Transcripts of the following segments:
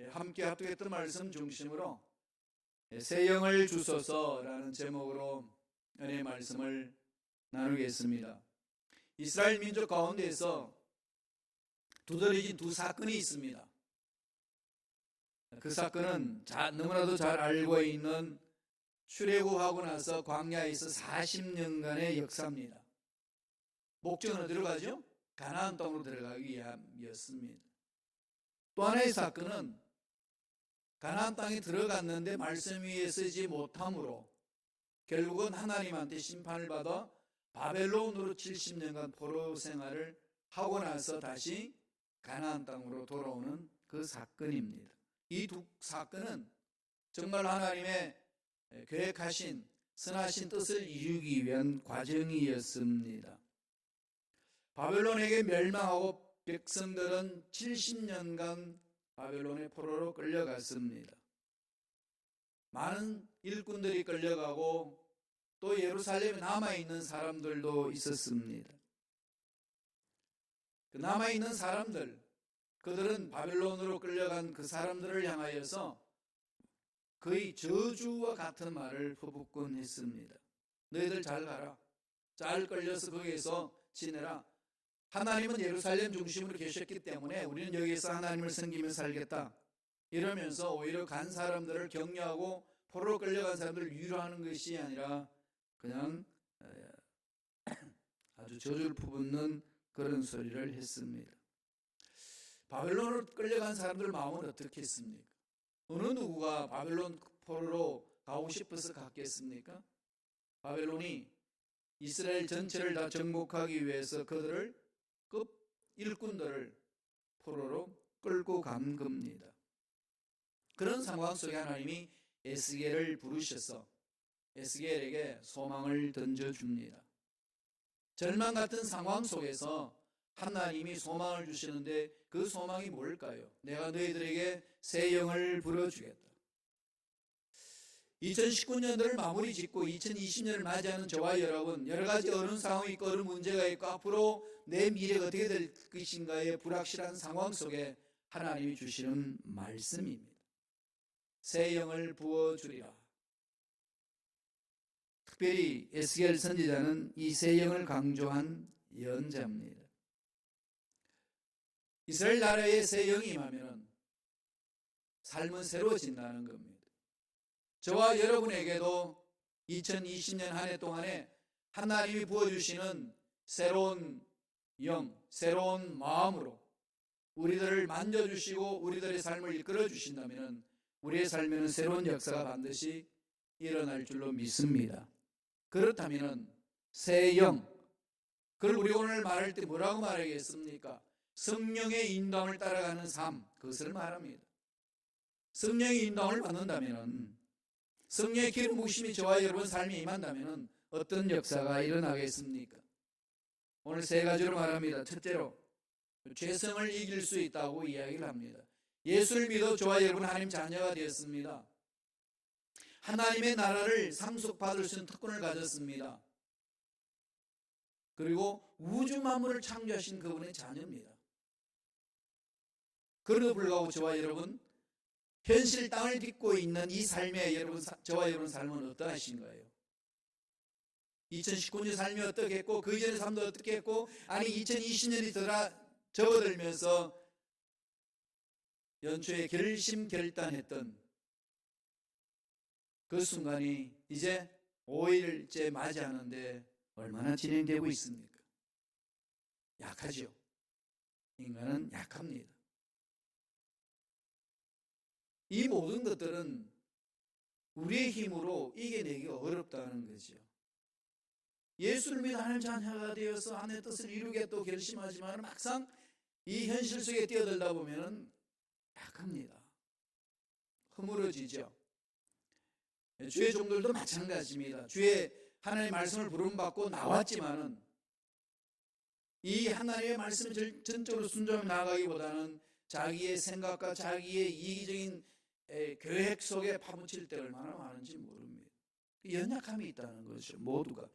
함께 합독했던 말씀 중심으로 새 영을 주소서라는 제목으로 은혜의 말씀을 나누겠습니다. 이스라엘 민족 가운데에서 두드러진 두 사건이 있습니다. 그 사건은 너무나도 잘 알고 있는 출애굽하고 나서 광야에서 40년간의 역사입니다. 목적은 어디로 가죠? 가나안 땅으로 들어가기 위함이었습니다. 또 하나의 사건은 가나안 땅에 들어갔는데 말씀 위에 서지 못함으로 결국은 하나님한테 심판을 받아 바벨론으로 70년간 포로 생활을 하고 나서 다시 가나안 땅으로 돌아오는 그 사건입니다. 이 두 사건은 정말 하나님의 계획하신 선하신 뜻을 이루기 위한 과정이었습니다. 바벨론에게 멸망하고 백성들은 70년간 바벨론의 포로로 끌려갔습니다. 많은 일꾼들이 끌려가고 또 예루살렘에 남아있는 사람들도 있었습니다. 그 남아있는 사람들, 그들은 바벨론으로 끌려간 그 사람들을 향하여서 거의 저주와 같은 말을 퍼붓곤 했습니다. 너희들 잘 가라. 잘 끌려서 거기에서 지내라. 하나님은 예루살렘 중심으로 계셨기 때문에 우리는 여기에서 하나님을 섬기며 살겠다. 이러면서 오히려 간 사람들을 격려하고 포로로 끌려간 사람들을 위로하는 것이 아니라 그냥 아주 저주를 퍼붓는 그런 소리를 했습니다. 바벨론으로 끌려간 사람들 마음은 어떻게 했습니까? 어느 누구가 바벨론 포로로 가고 싶어서 갔겠습니까? 바벨론이 이스라엘 전체를 다 정복하기 위해서 그들을 일꾼들을 포로로 끌고 간 겁니다. 그런 상황 속에 하나님이 에스겔을 부르셔서 에스겔에게 소망을 던져줍니다. 절망 같은 상황 속에서 하나님이 소망을 주시는데 그 소망이 뭘까요? 내가 너희들에게 새 영을 불어주겠다. 2019년도를 마무리 짓고 2020년을 맞이하는 저와 여러분, 여러 가지 어려운 상황이 있고 어려운 문제가 있고 앞으로 내 미래가 어떻게 될 것인가의 불확실한 상황 속에 하나님이 주시는 말씀입니다. 새 영을 부어주리라. 특별히 에스겔 선지자는 이 새 영을 강조한 예언자입니다. 이스라엘 나라에 새 영이 임하면 삶은 새로워진다는 겁니다. 저와 여러분에게도 2020년 한 해 동안에 하나님이 부어주시는 새로운 영, 새로운 마음으로 우리들을 만져주시고 우리들의 삶을 이끌어 주신다면 우리의 삶에는 새로운 역사가 반드시 일어날 줄로 믿습니다. 그렇다면 새 영, 그걸 우리 오늘 말할 때 뭐라고 말하겠습니까? 성령의 인도함을 따라가는 삶, 그것을 말합니다. 성령의 인도함을 받는다면 성령의 기름 부으심이 저와 여러분 삶에 임한다면 어떤 역사가 일어나겠습니까? 오늘 세 가지로 말합니다. 첫째로 죄성을 이길 수 있다고 이야기를 합니다. 예수를 믿어 저와 여러분 하나님 자녀가 되었습니다. 하나님의 나라를 상속받을 수 있는 특권을 가졌습니다. 그리고 우주 만물을 창조하신 그분의 자녀입니다. 그럼에도 불구하고 저와 여러분 현실 땅을 딛고 있는 이 삶에 저와 여러분 삶은 어떠하신가요? 2019년 삶이 어떻겠고 그 이전의 삶도 어떻겠고 아니 2020년이 접어들면서 연초에 결심결단했던 그 순간이 이제 5일째 맞이하는데 얼마나 진행되고 있습니까? 약하죠. 인간은 약합니다. 이 모든 것들은 우리의 힘으로 이겨내기가 어렵다는 거죠. 예수를 믿어 하나님 자녀가 되어서 하나님의 뜻을 이루겠다고 결심하지만 막상 이 현실 속에 뛰어들다 보면 약합니다. 허물어지죠. 주의 종들도 마찬가지입니다. 주의 하나님의 말씀을 부름받고 나왔지만은 이 하나님의 말씀을 전적으로 순종해 나가기보다는 자기의 생각과 자기의 이기적인 계획 속에 파묻힐 때 얼마나 많은지 모릅니다. 연약함이 있다는 거죠. 모두가.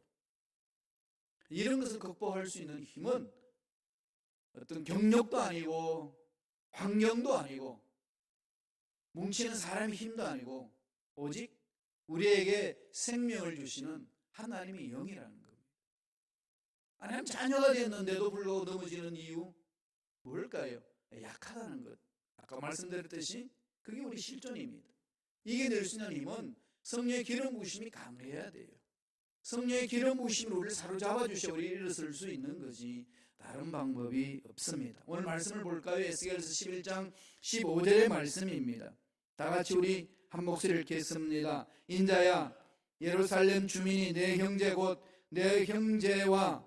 이런 것을 극복할 수 있는 힘은 어떤 경력도 아니고 환경도 아니고 뭉치는 사람의 힘도 아니고 오직 우리에게 생명을 주시는 하나님의 영이라는 겁니다. 하나님 자녀가 됐는데도 불구하고 넘어지는 이유 뭘까요? 약하다는 것. 아까 말씀드렸듯이 그게 우리 실존입니다. 이겨낼 수 있는 힘은 성령의 기름 부으심이 강해야 돼요. 성령의 기름 부으심으로 우리를 사로잡아 주셔 우리 일어설 수 있는 거지 다른 방법이 없습니다. 오늘 말씀을 볼까요? 에스겔서 11장 15절의 말씀입니다. 다 같이 우리 한 목소리를 읽겠습니다. 인자야, 예루살렘 주민이 내 형제 곧 내 형제와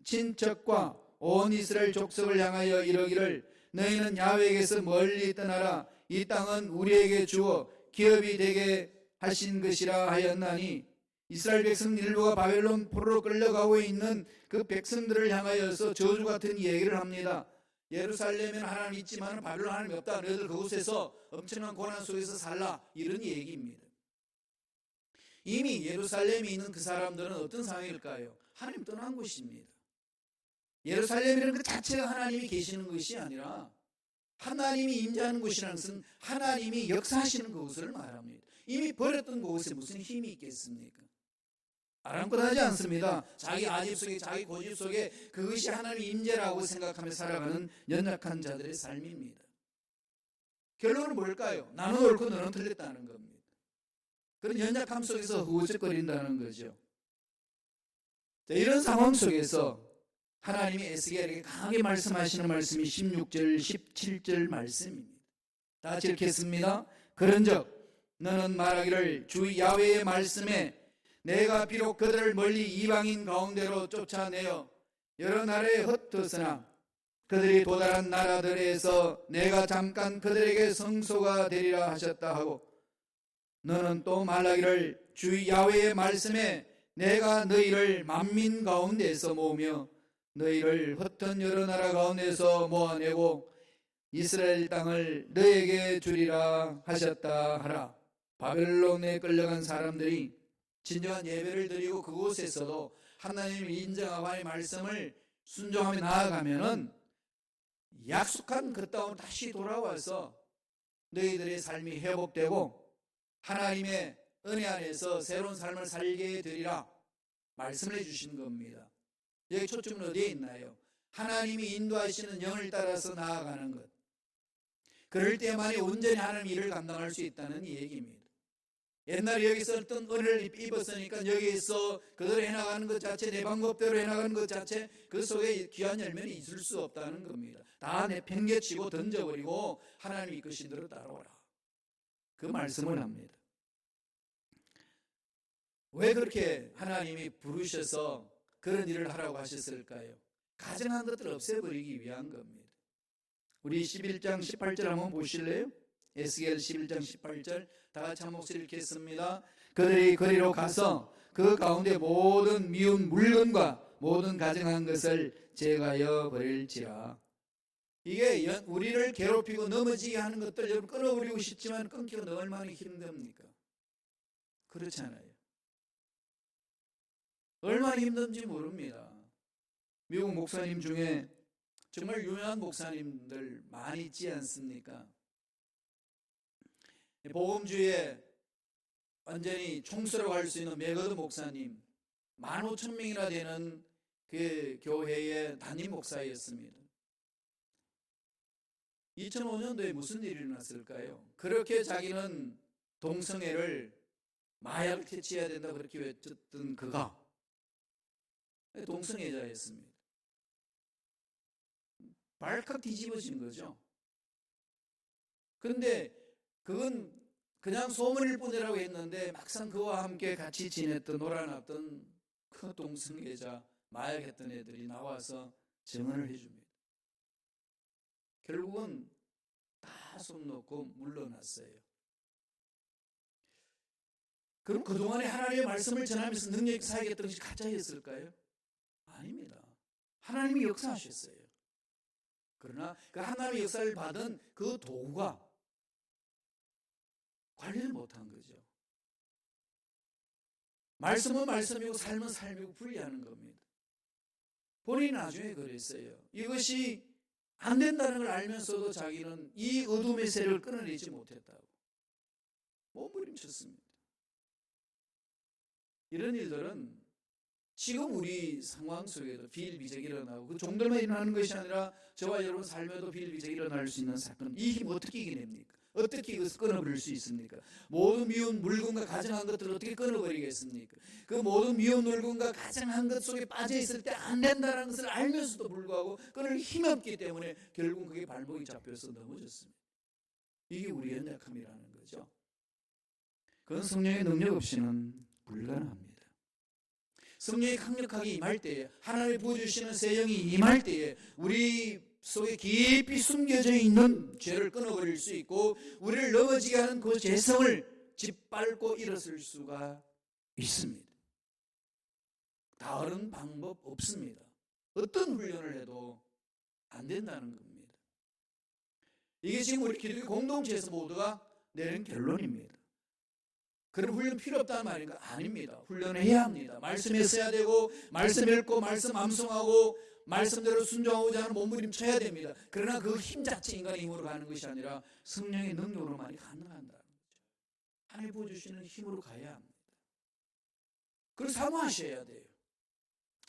친척과 온 이스라엘 족속을 향하여 이르기를 너희는 야훼에게서 멀리 떠나라. 이 땅은 우리에게 주어 기업이 되게 하신 것이라 하였나니 이스라엘 백성 일부가 바벨론 포로로 끌려가고 있는 그 백성들을 향하여서 저주 같은 얘기를 합니다. 예루살렘에는 하나님 있지만 바벨론 하나님이 없다. 너희들 그곳에서 엄청난 고난 속에서 살라. 이런 얘기입니다. 이미 예루살렘에 있는 그 사람들은 어떤 상황일까요? 하나님 떠난 곳입니다. 예루살렘이라는 그 자체가 하나님이 계시는 것이 아니라 하나님이 임재하는 곳이라는 것은 하나님이 역사하시는 그곳을 말합니다. 이미 버렸던 곳에 무슨 힘이 있겠습니까? 아랑곳하지 않습니다. 자기 아집 속에 자기 고집 속에 그것이 하나님의 임재라고 생각하며 살아가는 연약한 자들의 삶입니다. 결론은 뭘까요? 나는 옳고 너는 틀렸다는 겁니다. 그런 연약함 속에서 후우적거린다는 거죠. 자, 이런 상황 속에서 하나님이 에스겔에게 강하게 말씀하시는 말씀이 16절 17절 말씀입니다. 다 같이 읽겠습니다. 그런즉 너는 말하기를 주 야훼의 말씀에 내가 비록 그들을 멀리 이방인 가운데로 쫓아내어 여러 나라에 흩었으나 그들이 도달한 나라들에서 내가 잠깐 그들에게 성소가 되리라 하셨다 하고 너는 또 말하기를 주 야훼의 말씀에 내가 너희를 만민 가운데에서 모으며 너희를 흩은 여러 나라 가운데서 모아내고 이스라엘 땅을 너에게 주리라 하셨다 하라. 바벨론에 끌려간 사람들이 진정한 예배를 드리고 그곳에서도 하나님을 인정하고 하나님의 말씀을 순종하며 나아가면은 약속한 그 땅으로 다시 돌아와서 너희들의 삶이 회복되고 하나님의 은혜 안에서 새로운 삶을 살게 되리라 말씀을 해주신 겁니다. 여기 초점은 어디에 있나요? 하나님이 인도하시는 영을 따라서 나아가는 것. 그럴 때만이 온전히 하나님 일을 감당할 수 있다는 얘기입니다. 옛날에 여기서 어떤 은혜를 입었으니까 여기서 그대로 해나가는 것 자체, 내 방법대로 해나가는 것 자체 그 속에 귀한 열매는 있을 수 없다는 겁니다. 다 내팽개치고 던져버리고 하나님이 이끄신 대로 따라오라. 그 말씀을 합니다. 왜 그렇게 하나님이 부르셔서 그런 일을 하라고 하셨을까요? 가증한 것들을 없애버리기 위한 겁니다. 우리 11장 18절 한번 보실래요? 에스겔 11장 18절 다 같이 한 목소리 읽겠습니다. 그들이 거리로 가서 그 가운데 모든 미운 물건과 모든 가증한 것을 제거하여 버릴지라. 이게 우리를 괴롭히고 넘어지게 하는 것들 여러분 끊어버리고 싶지만 끊기가 얼마나 힘듭니까? 그렇잖아요. 얼마나 힘든지 모릅니다. 미국 목사님 중에 정말 유명한 목사님들 많이 있지 않습니까? 복음주의에 완전히 총수라고 할 수 있는 메거드 목사님 15,000명이나 되는 그 교회의 담임 목사였습니다. 2005년도에 무슨 일이 일어났을까요? 그렇게 자기는 동성애를 마약을 퇴치해야 된다 그렇게 외쳤던 그가 동성애자였습니다. 발칵 뒤집어진 거죠. 그런데 그건 그냥 소문일 뿐이라고 했는데 막상 그와 함께 같이 지냈던 놀아놨던 그 동성애자 마약했던 애들이 나와서 증언을 해줍니다. 결국은 다 손 놓고 물러났어요. 그럼 그동안에 하나님의 말씀을 전하면서 능력이 사역했던 것이 가짜였을까요? 아닙니다. 하나님이 역사하셨어요. 그러나 그 하나님의 역사를 받은 그 도구가 관리를 못한 거죠. 말씀은 말씀이고 삶은 삶이고 분리하는 겁니다. 본인이 나중에 그랬어요. 이것이 안 된다는 걸 알면서도 자기는 이 어둠의 세력을 끊어내지 못했다고. 몸부림쳤습니다. 이런 일들은 지금 우리 상황 속에도 비일비재하게 일어나고 그 정도만 일어나는 것이 아니라 저와 여러분 삶에도 비일비재하게 일어날 수 있는 사건, 이 힘 어떻게 이겨냅니까? 어떻게 이것을 끊어버릴 수 있습니까? 모든 미운 물건과 가정한 것들을 어떻게 끊어버리겠습니까? 그 모든 미운 물건과 가정한 것 속에 빠져 있을 때 안 된다는 것을 알면서도 불구하고 끊을 힘이 없기 때문에 결국 그게 발목이 잡혀서 넘어졌습니다. 이게 우리의 연약함이라는 거죠. 그건 성령의 능력 없이는 불가능합니다. 성령이 강력하게 임할 때에, 하나님이 부어주시는 새 영이 임할 때에 우리 속에 깊이 숨겨져 있는 죄를 끊어버릴 수 있고 우리를 넘어지게 하는 그 죄성을 짓밟고 일어설 수가 있습니다. 다른 방법 없습니다. 어떤 훈련을 해도 안 된다는 겁니다. 이게 지금 우리 기독교 공동체에서 모두가 내린 결론입니다. 그런 훈련 필요 없다는 말인가? 아닙니다. 훈련해야 합니다. 말씀에 써야 되고 말씀 읽고 말씀 암송하고 말씀대로 순종하고자 하는 몸부림쳐야 됩니다. 그러나 그 힘 자체 인간의 힘으로 가는 것이 아니라 성령의 능력으로만이 가능한다는 거죠. 하나님 부어주시는 힘으로 가야 합니다. 그래서 사모하셔야 돼요.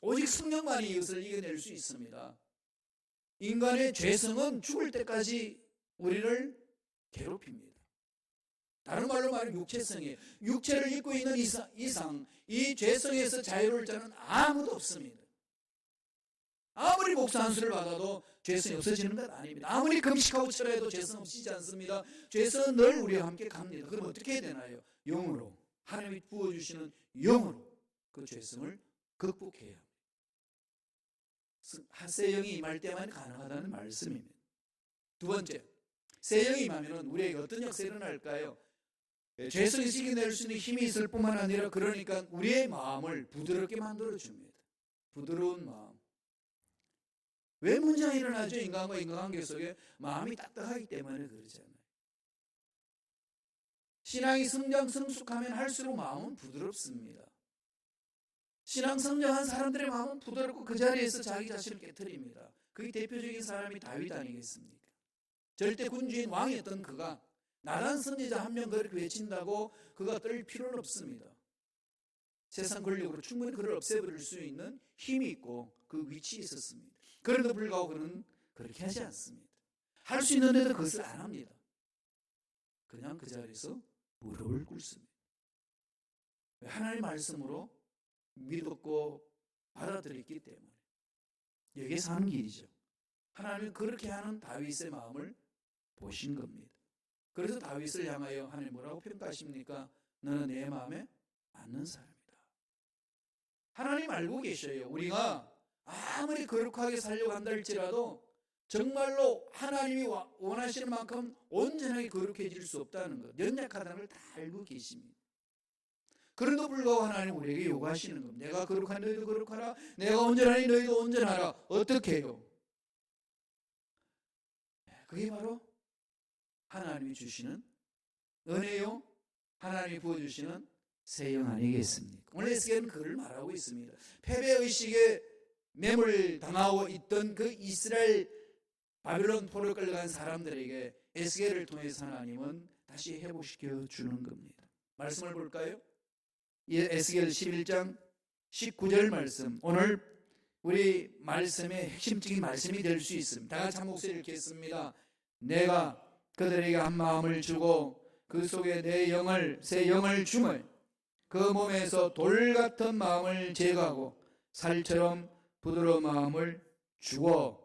오직 성령만이 이것을 이겨낼 수 있습니다. 인간의 죄성은 죽을 때까지 우리를 괴롭힙니다. 다른 말로 말하면 육체성이에요. 육체를 입고 있는 이상 이 죄성에서 자유로울 자는 아무도 없습니다. 아무리 목사 한 수를 받아도 죄성이 없어지는 건 아닙니다. 아무리 금식하고 철회해도 죄성 없어지지 않습니다. 죄성은 늘 우리와 함께 갑니다. 그럼 어떻게 해야 되나요? 영으로, 하나님이 부어주시는 영으로 그 죄성을 극복해야 합니다. 새 영이 임할 때만 가능하다는 말씀입니다. 두 번째, 새 영이 임하면 우리에게 어떤 역사가 일어날까요? 죄성이 이겨낼 수 있는 힘이 있을 뿐만 아니라 그러니까 우리의 마음을 부드럽게 만들어줍니다. 부드러운 마음. 왜 문제가 일어나죠? 인간과 인간관계 속에 마음이 딱딱하기 때문에 그러잖아요. 신앙이 성숙하면 할수록 마음은 부드럽습니다. 신앙 성장한 사람들의 마음은 부드럽고 그 자리에서 자기 자신을 깨트립니다. 그게 대표적인 사람이 다윗 아니겠습니까? 절대 군주인 왕이었던 그가 나란 선지자 한 명 그렇게 외친다고 그가 떨 필요는 없습니다. 세상 권력으로 충분히 그를 없애버릴 수 있는 힘이 있고 그 위치에 있었습니다. 그럼에도 불구하고 그는 그렇게 하지 않습니다. 할 수 있는데도 그것을 안 합니다. 그냥 그 자리에서 무릎을 꿇습니다. 하나님의 말씀으로 믿었고 받아들였기 때문에 여기에 사는 길이죠. 하나님은 그렇게 하는 다윗의 마음을 보신 겁니다. 그래서 다윗을 향하여 하나님 뭐라고 평가하십니까? 너는 내 마음에 맞는 사람이다. 하나님 알고 계셔요. 우리가 아무리 거룩하게 살려고 한다 할지라도 정말로 하나님이 원하시는 만큼 온전하게 거룩해질 수 없다는 것, 연약하다는 걸 다 알고 계십니다. 그런데도 불구하고 하나님 우리에게 요구하시는 겁니다. 내가 거룩한 너희도 거룩하라. 내가 온전하니 너희도 온전하라. 어떻게 해요? 그게 바로 하나님이 주시는 은혜요, 하나님이 부어주시는 새 영 아니겠습니까? 오늘 에스겔은 그걸 말하고 있습니다. 패배의식에 매몰당하고 있던 그 이스라엘 바빌론 포로에 끌려간 사람들에게 에스겔을 통해서 하나님은 다시 회복시켜 주는 겁니다. 말씀을 볼까요? 에스겔 11장 19절 말씀, 오늘 우리 말씀의 핵심적인 말씀이 될 수 있습니다. 다 같이 한 목소리 읽겠습니다. 내가 그들에게 한 마음을 주고 그 속에 내 영을, 새 영을 주매 그 몸에서 돌 같은 마음을 제거하고 살처럼 부드러운 마음을 주고,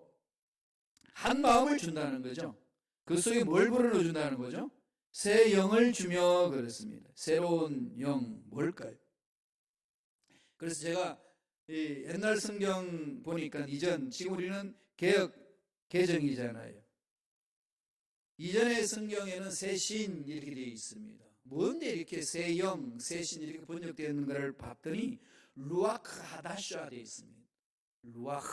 한 마음을 준다는 거죠. 그 속에 뭘 불어넣어준다는 거죠? 새 영을 주며 그랬습니다. 새로운 영 뭘까요? 그래서 제가 옛날 성경 보니까 지금 우리는 개역 개정이잖아요. 이전의 성경에는 새 신 이렇게 되어 있습니다. 뭔데 이렇게 새 영, 새 신 이렇게 번역되어 있는가를 봤더니 루아크 하다샤 되어 있습니다. 루아크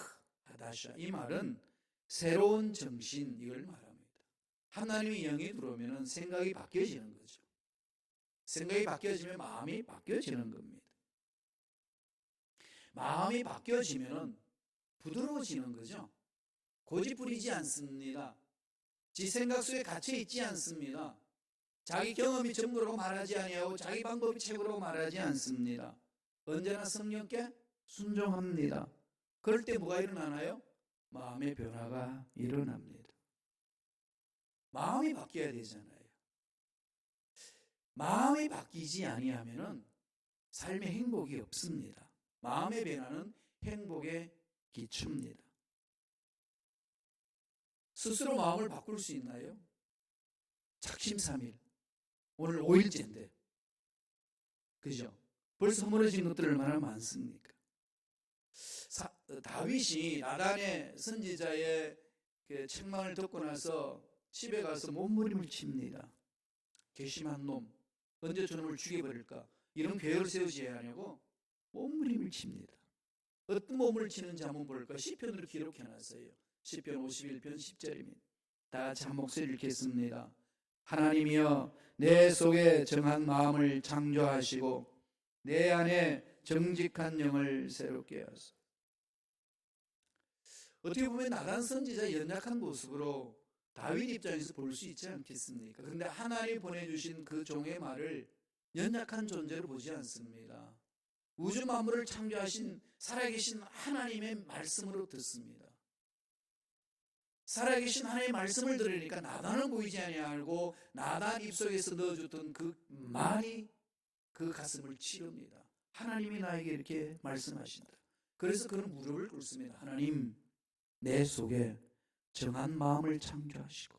하다샤, 이 말은 새로운 정신, 이걸 말합니다. 하나님의 영이 들어오면 생각이 바뀌어지는 거죠. 생각이 바뀌어지면 마음이 바뀌어지는 겁니다. 마음이 바뀌어지면 부드러워지는 거죠. 고집 부리지 않습니다. 지 생각 속에 갇혀 있지 않습니다. 자기 경험이 전부라고 말하지 아니하고 자기 방법이 최고라고 말하지 않습니다. 언제나 성령께 순종합니다. 그럴 때 뭐가 일어나나요? 마음의 변화가 일어납니다. 마음이 바뀌어야 되잖아요. 마음이 바뀌지 아니하면은 삶의 행복이 없습니다. 마음의 변화는 행복의 기초입니다. 스스로 마음을 바꿀 수 있나요? 작심삼일. 오늘 5일째인데. 그죠? 벌써 무너진 것들 얼마나 많습니까? 다윗이 나단의 선지자의 그 책망을 듣고 나서 집에 가서 몸부림을 칩니다. 괘씸한 놈, 언제 저놈을 죽여버릴까? 이런 계획을 세우지 않냐고 몸부림을 칩니다. 어떤 몸을 치는지 한번 볼까? 시편으로 기록해놨어요. 시편 51편 10절입니다. 다 같이 한 목소리 읽겠습니다. 하나님이여 내 속에 정한 마음을 창조하시고 내 안에 정직한 영을 새롭게 하소서. 어떻게 보면 나단 선지자의 연약한 모습으로 다윗 입장에서 볼 수 있지 않겠습니까? 그런데 하나님이 보내주신 그 종의 말을 연약한 존재로 보지 않습니다. 우주 만물을 창조하신 살아계신 하나님의 말씀으로 듣습니다. 살아계신 하나님의 말씀을 들으니까 나단은 보이지 아니하고 나단 입속에서 넣어줬던 그 말이 그 가슴을 치릅니다. 하나님이 나에게 이렇게 말씀하신다. 그래서 그는 무릎을 꿇습니다. 하나님, 내 속에 정한 마음을 창조하시고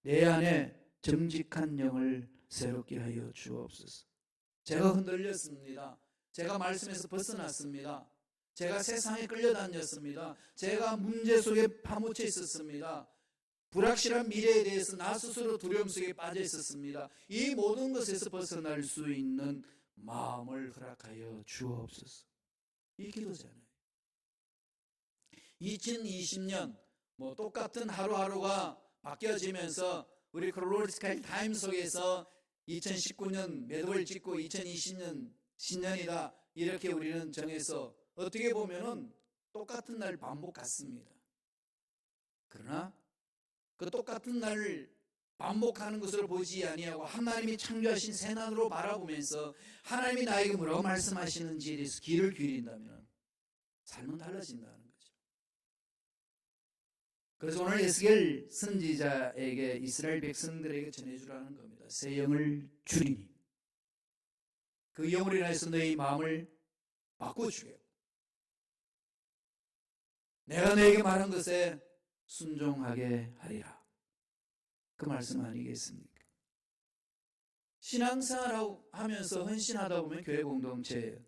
내 안에 정직한 영을 새롭게 하여 주옵소서. 제가 흔들렸습니다. 제가 말씀에서 벗어났습니다. 제가 세상에 끌려다녔습니다. 제가 문제 속에 파묻혀 있었습니다. 불확실한 미래에 대해서 나 스스로 두려움 속에 빠져 있었습니다. 이 모든 것에서 벗어날 수 있는 마음을 허락하여 주옵소서. 이 기도잖아요. 2020년 똑같은 하루하루가 바뀌어지면서 우리 크로노스칼 타임 속에서 2019년 매듭을 짓고 2020년 신년이다 이렇게 우리는 정해서 어떻게 보면은 똑같은 날 반복 같습니다. 그러나 그 똑같은 날을 반복하는 것으로 보지 아니하고 하나님이 창조하신 새날로 바라보면서 하나님이 나에게 뭐라고 말씀하시는지에 대해서 귀를 기울인다면 삶은 달라진다는 거죠. 그래서 오늘 에스겔 선지자에게 이스라엘 백성들에게 전해주라는 겁니다. 새 영을 주리니 그 영으로 인해서 너희 마음을 바꿔주겠고 내가 너에게 말한 것에 순종하게 하리라. 그 말씀 아니겠습니까? 신앙생활하고 하면서 헌신하다 보면 교회 공동체예요.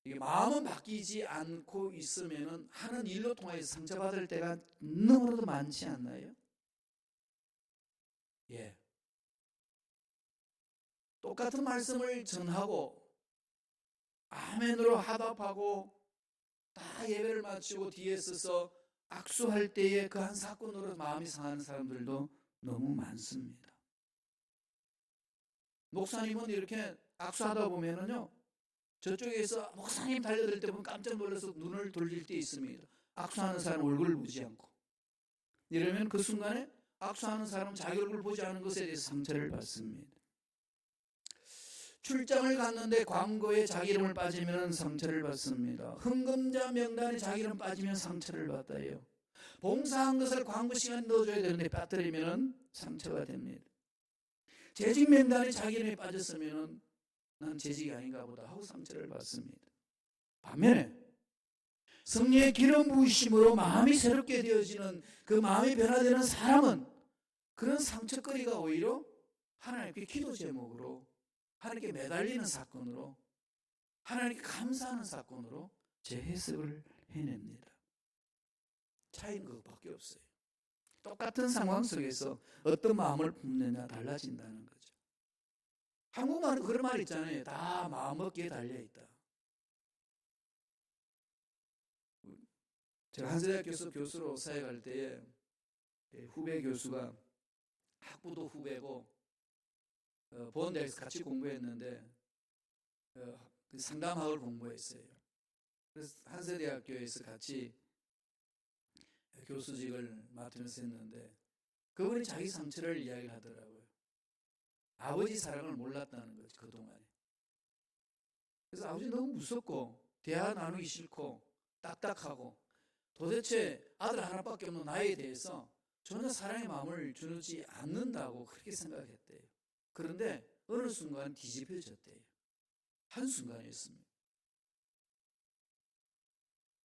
이게 마음은 바뀌지 않고 있으면 하는 일로 통해서 상처받을 때가 너무나도 많지 않나요? 예. 똑같은 말씀을 전하고 아멘으로 화답하고 다 예배를 마치고 뒤에 서서 악수할 때에 그 한 사건으로 마음이 상하는 사람들도 너무 많습니다. 목사님은 이렇게 악수하다 보면은요, 저쪽에서 목사님 달려들 때 보면 깜짝 놀라서 눈을 돌릴 때 있습니다. 악수하는 사람 얼굴을 보지 않고. 이러면 그 순간에 악수하는 사람 자기 얼굴을 보지 않은 것에 대해서 상처를 받습니다. 출장을 갔는데 광고에 자기 이름을 빠지면 상처를 받습니다. 헌금자 명단에 자기 이름 빠지면 상처를 받아요. 봉사한 것을 광고 시간에 넣어줘야 되는데 빠뜨리면 상처가 됩니다. 재직 명단에 자기 이름이 빠졌으면 난 재직이 아닌가 보다 하고 상처를 받습니다. 반면에 성령의 기름 부으심으로 마음이 새롭게 되어지는 그 마음이 변화되는 사람은 그런 상처거리가 오히려 하나님께 기도 제목으로 하나님께 매달리는 사건으로 하나님께 감사하는 사건으로 재해석을 해냅니다. 차이는 그것밖에 없어요. 똑같은 상황 속에서 어떤 마음을 품느냐 달라진다는 거죠. 한국말은 그런 말 있잖아요. 다 마음먹기에 달려있다. 제가 한세대학교에서 교수로 사역할 때에 후배 교수가 학부도 후배고 보건대학에서 같이 공부했는데 그 상담학을 공부했어요. 그래서 한세대학교에서 같이 교수직을 맡으면서 했는데 그분이 자기 상처를 이야기하더라고요. 아버지 사랑을 몰랐다는 거죠, 그동안에. 그래서 아버지 너무 무섭고 대화 나누기 싫고 딱딱하고 도대체 아들 하나밖에 없는 나에 대해서 전혀 사랑의 마음을 주지 않는다고 그렇게 생각했대요. 그런데 어느 순간 뒤집혀졌대요. 한순간이었습니다.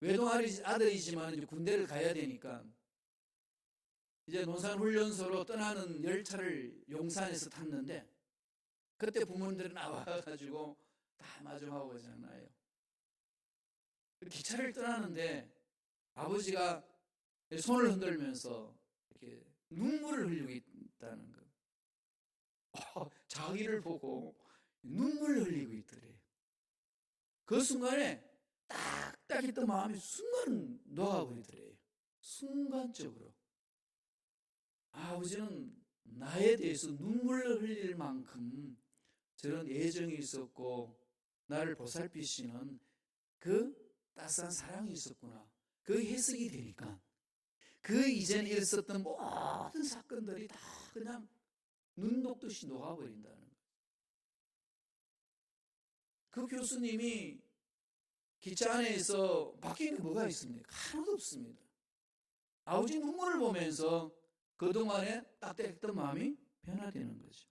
외동 아들이지만 이제 군대를 가야 되니까 이제 논산훈련소로 떠나는 열차를 용산에서 탔는데 그때 부모님들이 나와가지고 다 마주하고 그러잖아요. 기차를 떠나는데 아버지가 손을 흔들면서 이렇게 눈물을 흘리고 있다는 거. 자기를 보고 눈물을 흘리고 있더래요. 그 순간에 딱딱 했던 마음이 순간 녹아버리더래요. 순간적으로. 아버지는 나에 대해서 눈물을 흘릴 만큼 저런 애정이 있었고 나를 보살피시는 그 따스한 사랑이 있었구나. 그 해석이 되니까 그 이전에 있었던 모든 사건들이 다 그냥 눈 녹듯이 녹아버린다는 거예요. 그 교수님이 기차 안에서 바뀐 게 뭐가 있습니까? 하나도 없습니다. 아버지 눈물을 보면서 그동안에 따뜻했던 마음이 변화되는 거죠.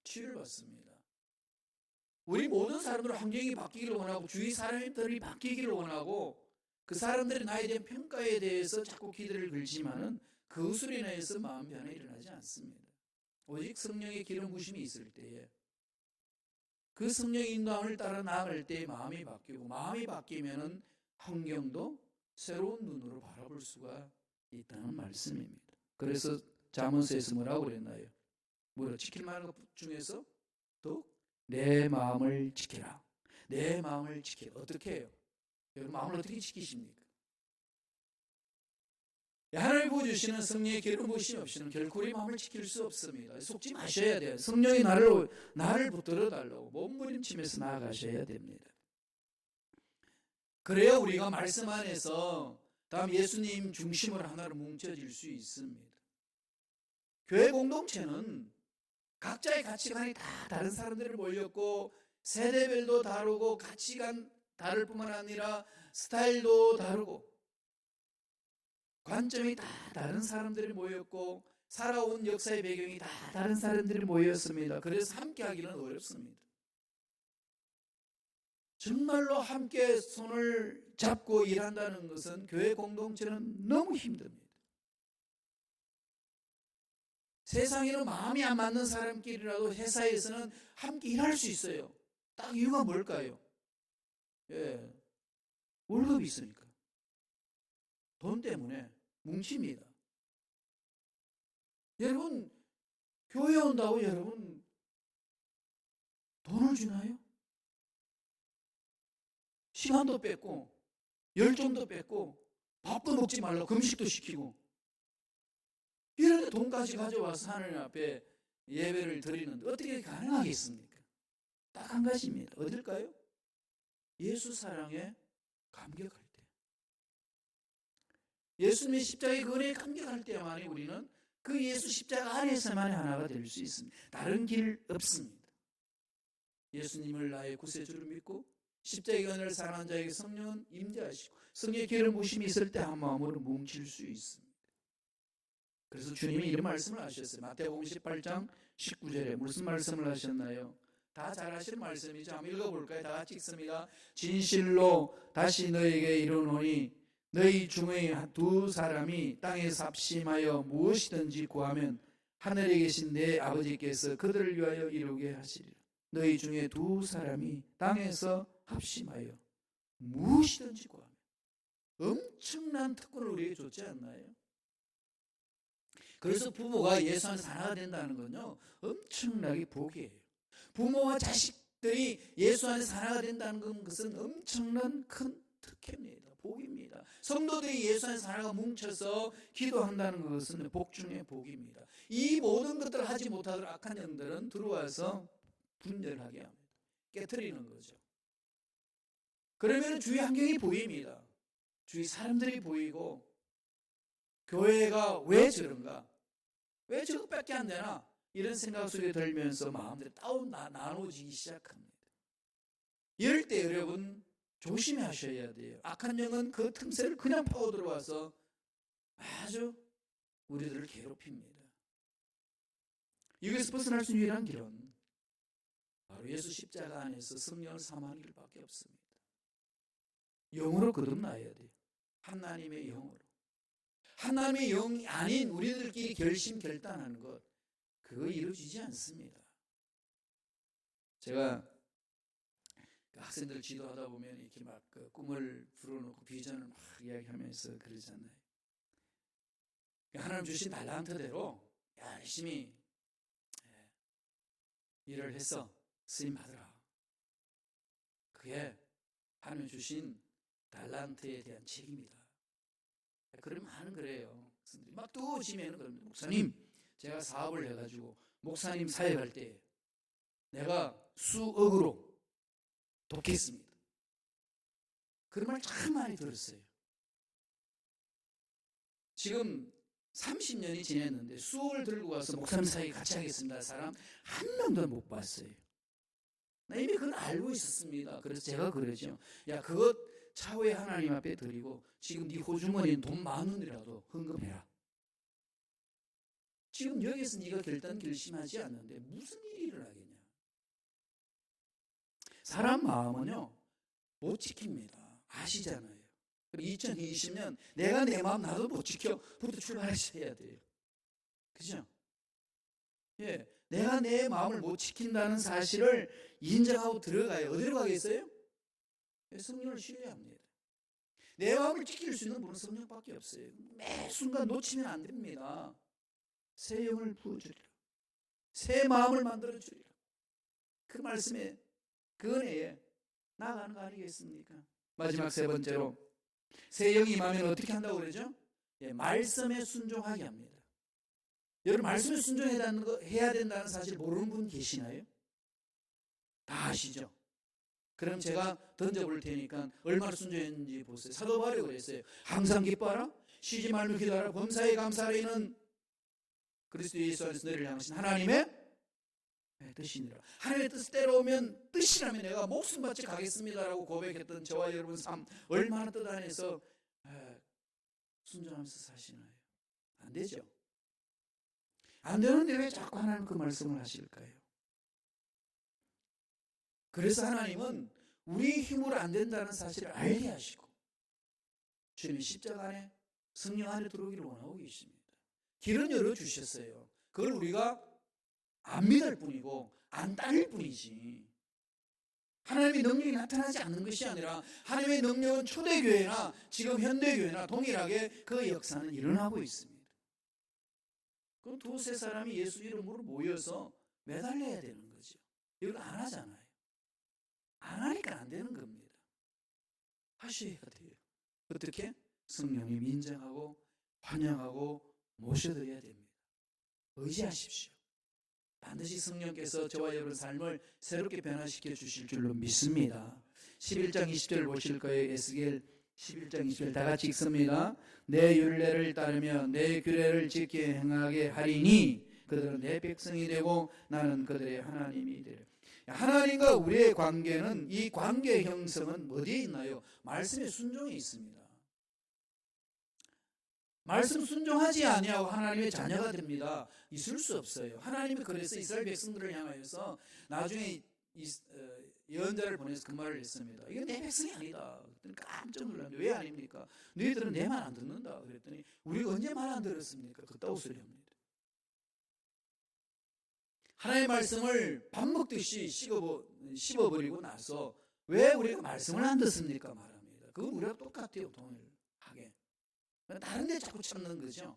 치유를 받습니다. 우리 모든 사람들은 환경이 바뀌기를 원하고 주위 사람들이 바뀌기를 원하고 그 사람들이 나에 대한 평가에 대해서 자꾸 기대를 걸지만은 그것으로 인해서 마음 변화가 일어나지 않습니다. 오직 성령의 기름 부심이 있을 때에 그 성령의 인도함을 따라 나아갈 때에 마음이 바뀌고 마음이 바뀌면은 환경도 새로운 눈으로 바라볼 수가 있다는 말씀입니다. 그래서 잠언서에서 뭐라고 그랬나요? 지킬 만한 것 중에서 더욱 내 마음을 지켜라. 내 마음을 지켜라. 어떻게 해요? 여러분 마음을 어떻게 지키십니까? 하나님이 부어주시는 성령의 기름 부으심 없이는 결코 우리 마음을 지킬 수 없습니다. 속지 마셔야 돼요. 성령이 나를 붙들어 달라고 몸부림치면서 나아가셔야 됩니다. 그래야 우리가 말씀 안에서 다음 예수님 중심으로 하나로 뭉쳐질 수 있습니다. 교회 공동체는 각자의 가치관이 다 다른 사람들이 모였고 세대별도 다르고 가치관 다를 뿐만 아니라 스타일도 다르고 관점이 다 다른 사람들이 모였고 살아온 역사의 배경이 다 다른 사람들이 모였습니다. 그래서 함께 하기는 어렵습니다. 정말로 함께 손을 잡고 일한다는 것은 교회 공동체는 너무 힘듭니다. 세상에는 마음이 안 맞는 사람끼리라도 회사에서는 함께 일할 수 있어요. 딱 이유가 뭘까요? 월급이 있으니까. 돈 때문에 뭉칩니다. 여러분, 교회 온다고 여러분 돈을 주나요? 시간도 뺏고 열정도 뺏고 밥도 먹지 말라고 금식도 시키고 이런데 돈까지 가져와서 하나님 앞에 예배를 드리는데 어떻게 가능하겠습니까? 딱 한 가지입니다. 어딜까요? 예수 사랑에 감격할 때. 예수님의 십자가의 은혜에 감격할 때만이 우리는 그 예수 십자가 안에서만이 하나가 될 수 있습니다. 다른 길 없습니다. 예수님을 나의 구세주로 믿고 십자가의 은혜를 사랑하는 자에게 성령은 임재하시고 성령의 기름 부으심이 있을 때 한 마음으로 뭉칠 수 있습니다. 그래서 주님이 이런 말씀을 하셨어요. 마태복음 18장 19절에 무슨 말씀을 하셨나요? 다 잘 아시는 말씀이죠. 한번 읽어볼까요? 다 같이 읽습니다. 진실로 다시 너에게 이르노니 너희 중에 두 사람이 땅에서 합심하여 무엇이든지 구하면 하늘에 계신 내 아버지께서 그들을 위하여 이루게 하시리라. 너희 중에 두 사람이 땅에서 합심하여 무엇이든지 구하면 엄청난 특권을 우리에게 줬지 않나요? 그래서 부부가 예수 안에서 하나가 된다는 건요 엄청나게 복이에요. 부모와 자식들이 예수 안에서 하나가 된다는 것은 엄청난 큰 특혜입니다. 복입니다. 성도들이 예수 안에서 하나가 뭉쳐서 기도한다는 것은 복 중에 복입니다. 이 모든 것들을 하지 못하도록 악한 영들은 들어와서 분열하게 합니다. 깨트리는 거죠. 그러면 주위 환경이 보입니다. 주위 사람들이 보이고 교회가 왜 저런가? 왜 저것밖에 안 되나? 이런 생각 속에 들면서 마음들이 나눠지기 시작합니다. 이럴 때 여러분 조심하셔야 돼요. 악한 영은 그 틈새를 그냥 파고 들어와서 아주 우리들을 괴롭힙니다. 여기서 벗어날 수 있는 유일한 길은 바로 예수 십자가 안에서 성령을 사모하는 길밖에 없습니다. 영으로 거듭나야 돼요. 하나님의 영으로. 하나님의 영이 아닌 우리들끼리 결심결단하는 것, 그거 이루어지지 않습니다. 제가 학생들 지도하다 보면 이렇게 막 그 꿈을 불어놓고 비전을 막 이야기하면서 그러잖아요. 하나님 주신 달란트대로 열심히 일을 해서 쓰임 받으라. 그게 하나님 주신 달란트에 대한 책임이다. 그러면 하는 거래요. 막 뜨거워지면 그럽니다. 목사님, 제가 사업을 해가지고 목사님 사역할 때 내가 수억으로 돕겠습니다. 그런 말 참 많이 들었어요. 지금 30년이 지났는데 수억을 들고 와서 목사님 사역에 같이 하겠습니다. 사람 한 명도 못 봤어요. 나 이미 그걸 알고 있었습니다. 그래서 제가 그러죠. 야, 그것 차후에 하나님 앞에 드리고 지금 네 호주머니에 돈 10,000원이라도 헌금해라. 지금 여기서 네가 결심하지 않는데 무슨 일이 일어나겠냐. 사람 마음은요 못 지킵니다. 아시잖아요. 2020년 내가 내 마음 나도 못 지켜부터 출발하셔야 돼요. 그죠? 예, 내가 내 마음을 못 지킨다는 사실을 인정하고 들어가요. 어디로 가겠어요? 성령을 신뢰합니다. 내 마음을 지킬 수 있는 분은 성령밖에 없어요. 매 순간 놓치면 안 됩니다. 새 영을 부어주리라. 새 마음을 만들어주리라. 그 말씀에 그 은혜에 나아가는 거 아니겠습니까? 마지막 세 번째로 새 영이 임하면 어떻게 한다고 그러죠? 예, 말씀에 순종하게 합니다. 여러분 말씀에 순종해야 된다는 사실 모르는 분 계시나요? 다 아시죠? 그럼 제가 던져볼 테니까 얼마나 순종했는지 보세요. 사도 바울이 그랬어요. 항상 기뻐하라. 쉬지 말며 기도하라. 범사에 감사하라. 이는 그리스도 예수 안에서 너희를 향하신 하나님의 뜻이니라. 하나님의 뜻대로 오면 뜻이라면 내가 목숨 바쳐 가겠습니다라고 고백했던 저와 여러분 삶 얼마나 뜻 안에서 순종하면서 사시나요? 안 되죠. 안 되는데 왜 자꾸 하나님 그 말씀을 하실까요? 그래서 하나님은 우리 힘으로 안 된다는 사실을 알게 하시고 주님이 십자가 안에 성령 안에 들어오기를 원하고 계십니다. 길은 열어주셨어요. 그걸 우리가 안 믿을 뿐이고 안 따를 뿐이지 하나님의 능력이 나타나지 않는 것이 아니라 하나님의 능력은 초대교회나 지금 현대교회나 동일하게 그 역사는 일어나고 있습니다. 그 두세 사람이 예수 이름으로 모여서 매달려야 되는 거죠. 이걸 안 하잖아요. 안 하니까 안 되는 겁니다. 하셔야 돼요. 어떻게? 성령님 인정하고 환영하고 모셔드려야 됩니다. 의지하십시오. 반드시 성령께서 저와 여러분 삶을 새롭게 변화시켜 주실 줄로 믿습니다. 11장 20절 보실 거예요. 에스겔 11장 20절 다 같이 읽습니다. 내 율례를 따르며 내 규례를 지켜 행하게 하리니 그들은 내 백성이 되고 나는 그들의 하나님이 되리라. 하나님과 우리의 관계는 이 관계 형성은 어디에 있나요? 말씀의 순종에 있습니다. 말씀 순종하지 아니하고 하나님의 자녀가 됩니다. 있을 수 없어요. 하나님이 그래서 이스라엘 백성들을 향하여서 나중에 예언자를 보내서 그 말을 했습니다. 이게 내 백성이 아니다. 그랬더니 깜짝 놀랐는데 왜 아닙니까? 너희들은 내 말 안 듣는다. 그랬더니 우리가 언제 말 안 들었습니까? 그따구 소리 합니다. 하나님의 말씀을 밥 먹듯이 씹어버리고 나서 왜 우리가 말씀을 안 듣습니까? 말합니다. 그건 우리가 똑같아요. 동일하게. 다른 데 자꾸 찾는 거죠.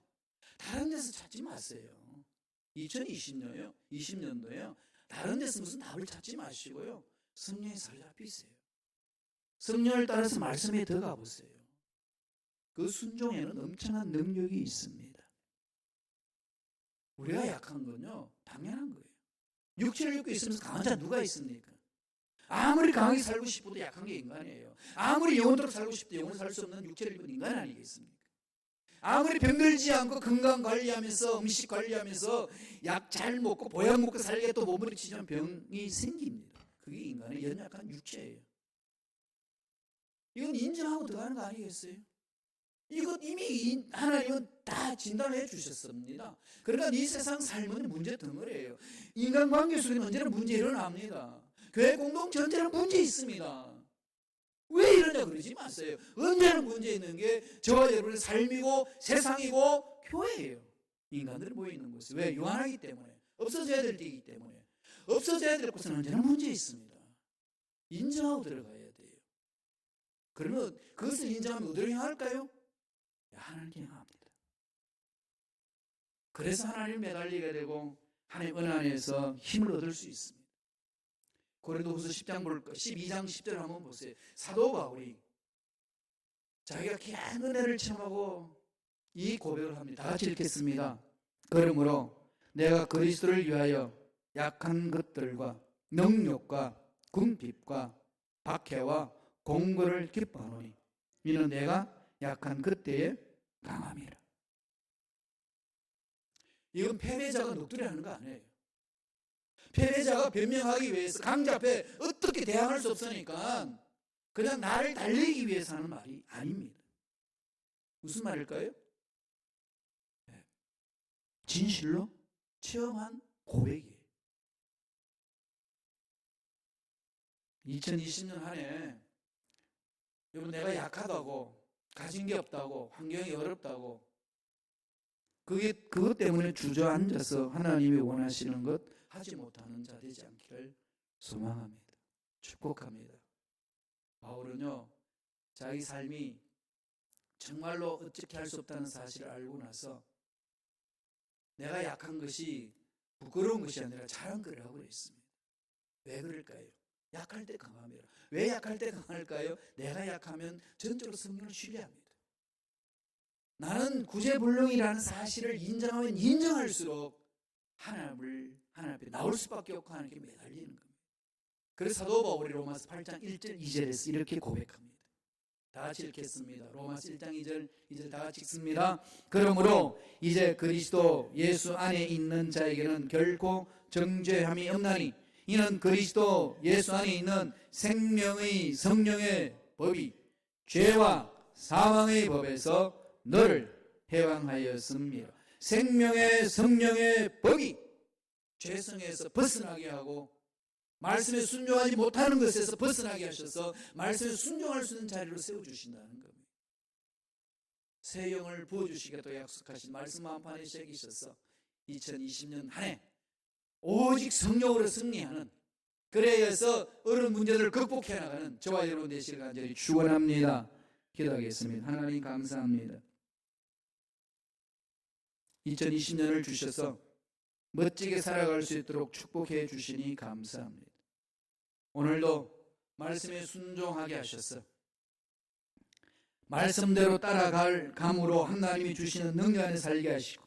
다른 데서 찾지 마세요. 2020년도에요. 다른 데서 무슨 답을 찾지 마시고요. 성령의 살 잡히세요. 성령을 따라서 말씀에 들어가 보세요. 그 순종에는 엄청난 능력이 있습니다. 우리가 약한 건요, 당연한 거예요. 육체를 입고 있으면서 강한 자 누가 있습니까? 아무리 강하게 살고 싶어도 약한 게 인간이에요. 아무리 영원토록 살고 싶어도 영원히 살 수 없는 육체를 입은 인간 아니겠습니까? 아무리 병들지 않고 건강 관리하면서 음식 관리하면서 약 잘 먹고 보약 먹고 살게 또 몸부림치면 병이 생깁니다. 그게 인간의 연약한 육체예요. 이건 인정하고 들어가는 거 아니겠어요? 이것 이미 하나님은 다 진단해 주셨습니다. 그러니까 이 세상 삶은 문제 덩어리예요. 인간관계 속에는 언제나 문제 일어납니다. 교회 공동체 언제나 문제 있습니다. 왜 이러냐 그러지 마세요. 언제나 문제 있는 게 저와 여러분의 삶이고 세상이고 교회예요. 인간들이 모여 있는 곳이. 왜? 유한하기 때문에. 없어져야 될 때이기 때문에. 없어져야 될 곳은 언제나 문제 있습니다. 인정하고 들어가야 돼요. 그러면 그것을 인정하면 어디로 향할까요? 하나님께 향합니다. 그래서 하나님 매달리게 되고 하나님 은 안에서 힘을 얻을 수 있습니다. 고린도후서 10장 12장 10절 한번 보세요. 사도 바울이 자기가 귀한 은혜를 체험하고 이 고백을 합니다. 다 같이 읽겠습니다. 그러므로 내가 그리스도를 위하여 약한 것들과 능력과 궁핍과 박해와 공고를 기뻐하노니 이는 내가 약한 그때에 강함이라. 이건 패배자가 넋두리하는 거 아니에요. 패배자가 변명하기 위해서 강자 앞에 어떻게 대항할 수 없으니까 그냥 나를 달리기 위해서 하는 말이 아닙니다. 무슨 말일까요? 진실로 체험한 고백이에요. 2020년 한 해 여러분 내가 약하다고 가진 게 없다고 환경이 어렵다고 그것 때문에 주저앉아서 하나님이 원하시는 것 하지 못하는 자 되지 않기를 소망합니다. 축복합니다. 바울은요 자기 삶이 정말로 어떻게 할 수 없다는 사실을 알고 나서 내가 약한 것이 부끄러운 것이 아니라 자랑거리라고 그랬습니다. 왜 그럴까요? 약할 때 강합니다. 왜 약할 때 강할까요? 내가 약하면 전적으로 성령을 신뢰합니다. 나는 구제불능이라는 사실을 인정하면 인정할수록 하나님 앞에 나올 수밖에 없고 하나님께 매달리는 겁니다. 그래서 사도 바울이 로마서 8장 1절 2절에서 이렇게 고백합니다. 다 같이 읽겠습니다. 로마서 1장 2절 다 같이 읽습니다. 그러므로 이제 그리스도 예수 안에 있는 자에게는 결코 정죄함이 없나니 이는 그리스도 예수 안에 있는 생명의 성령의 법이 죄와 사망의 법에서 너를 해방하였습니다. 생명의 성령의 법이 죄성에서 벗어나게 하고 말씀에 순종하지 못하는 것에서 벗어나게 하셔서 말씀에 순종할 수 있는 자리로 세워주신다는 겁니다. 새 영을 부어주시겠다고 약속하신 말씀 한판에 새기셔서 2020년 한 해 오직 성령으로 승리하는 그래서 어려운 문제들을 극복해 나가는 저와 여러분 되시길 간절히 축원합니다. 기도하겠습니다. 하나님 감사합니다. 2020년을 주셔서 멋지게 살아갈 수 있도록 축복해 주시니 감사합니다. 오늘도 말씀에 순종하게 하셔서 말씀대로 따라갈 감으로 하나님이 주시는 능력 안에 살게 하시고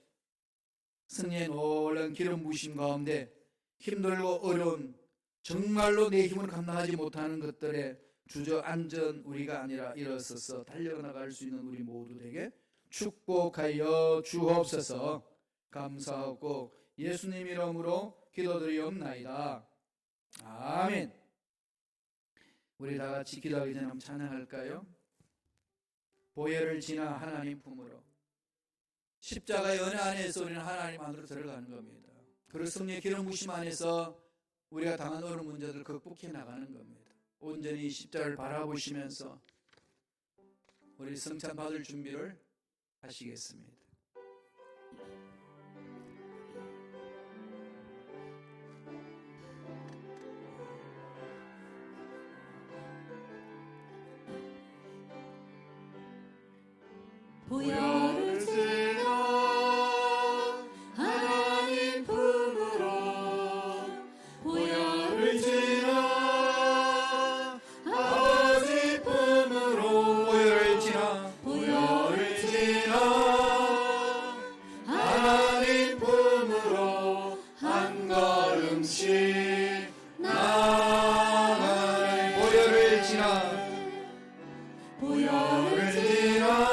승리의 놀라운 기름 부으심 가운데 힘들고 어려운 정말로 내 힘으로 감당하지 못하는 것들에 주저앉은 우리가 아니라 일어서서 달려나갈 수 있는 우리 모두 되게 축복하여 주옵소서. 감사하고 예수님 이름으로 기도드리옵나이다. 아멘. 우리 다 같이 기도하기 전에 한번 찬양할까요? 보혈을 지나 하나님 품으로 십자가의 은혜 안에서 우리는 하나님 안으로 들어가는 겁니다. 그리고 승리의 기름 부심 안에서 우리가 당한 어려운 문제들을 극복해 나가는 겁니다. 온전히 십자가를 바라보시면서 우리 성찬 받을 준비를 하시겠습니다. 보혈을 지나 하나님 품으로 보혈을 지나 아버지 품으로 보혈을 지나 하나님 품으로 한 걸음씩 나아가네. 보혈을 지나 보혈을 지나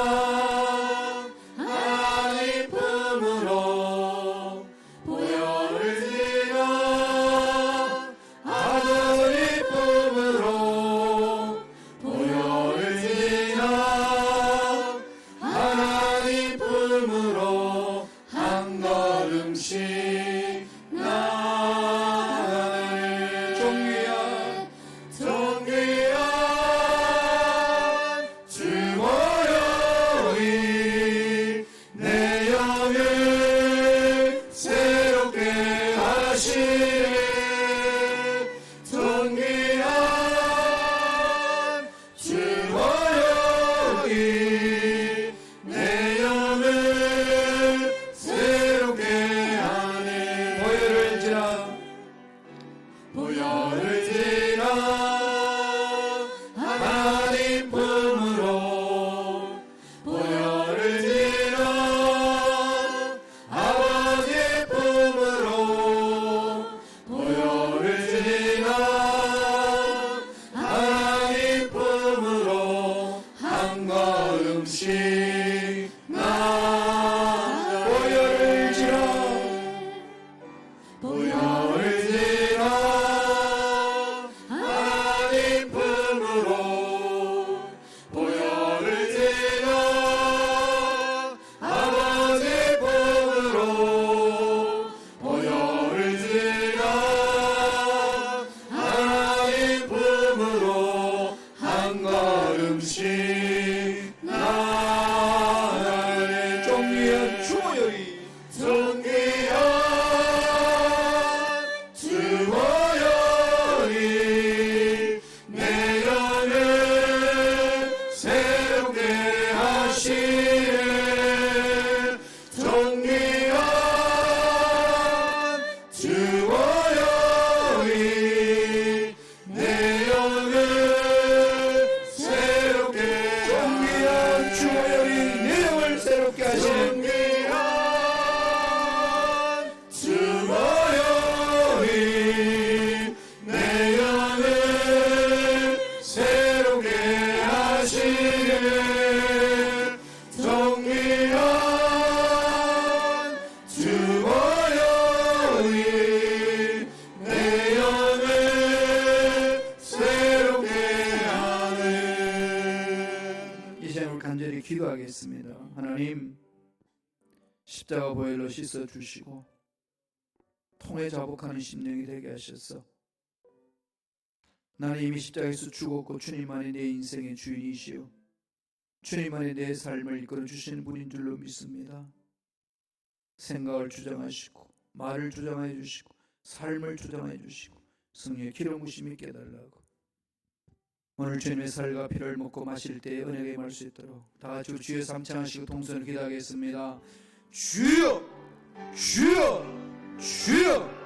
음식 나가네 존귀한 존귀한 주모여이 내 영을 새롭게 하시네 존귀한 주모여이 내 영을 새롭게 하네 보혈을 지나 보혈을 지나 하나님 품으로 보혈을 지나 아버지 품으로 보혈을 지나 하나님 품으로 한 걸음씩 나아가 보혈을 지나 보혈을 지나 하나님 품으로 보혈을 지나 아버지 품으로 보혈을 지나 하나님 품으로 한 걸음씩 나아가네 존귀한 주모여이 존귀한 주모여이 내 영을 새롭게 하시네 존귀한 주모여이 내 영을 새롭게 존귀한 주모여이 내 영을 새롭게 하시는 존귀한 주모여이 내 영을 새롭게 하시네 존귀한 주모여이 내 영을 새롭게 하네 이제 우리 간절히 기도하겠습니다. 하나님, 십자가 보혈로 씻어주시고 통에 자복하는 심령이 되게 하셔서 나는 이미 십자가에서 죽었고 주님만이 내 인생의 주인이시오 주님만이 내 삶을 이끌어 주시는 분인 줄로 믿습니다. 생각을 주장하시고 말을 주장해 주시고 삶을 주장해 주시고 성령의 기름 부심이 깨달라고 오늘 주님의 살과 피를 먹고 마실 때에 은혜가 임할 수 있도록 다 같이 주여 삼창하시고 동선을 기도하겠습니다. 주여 주여 주여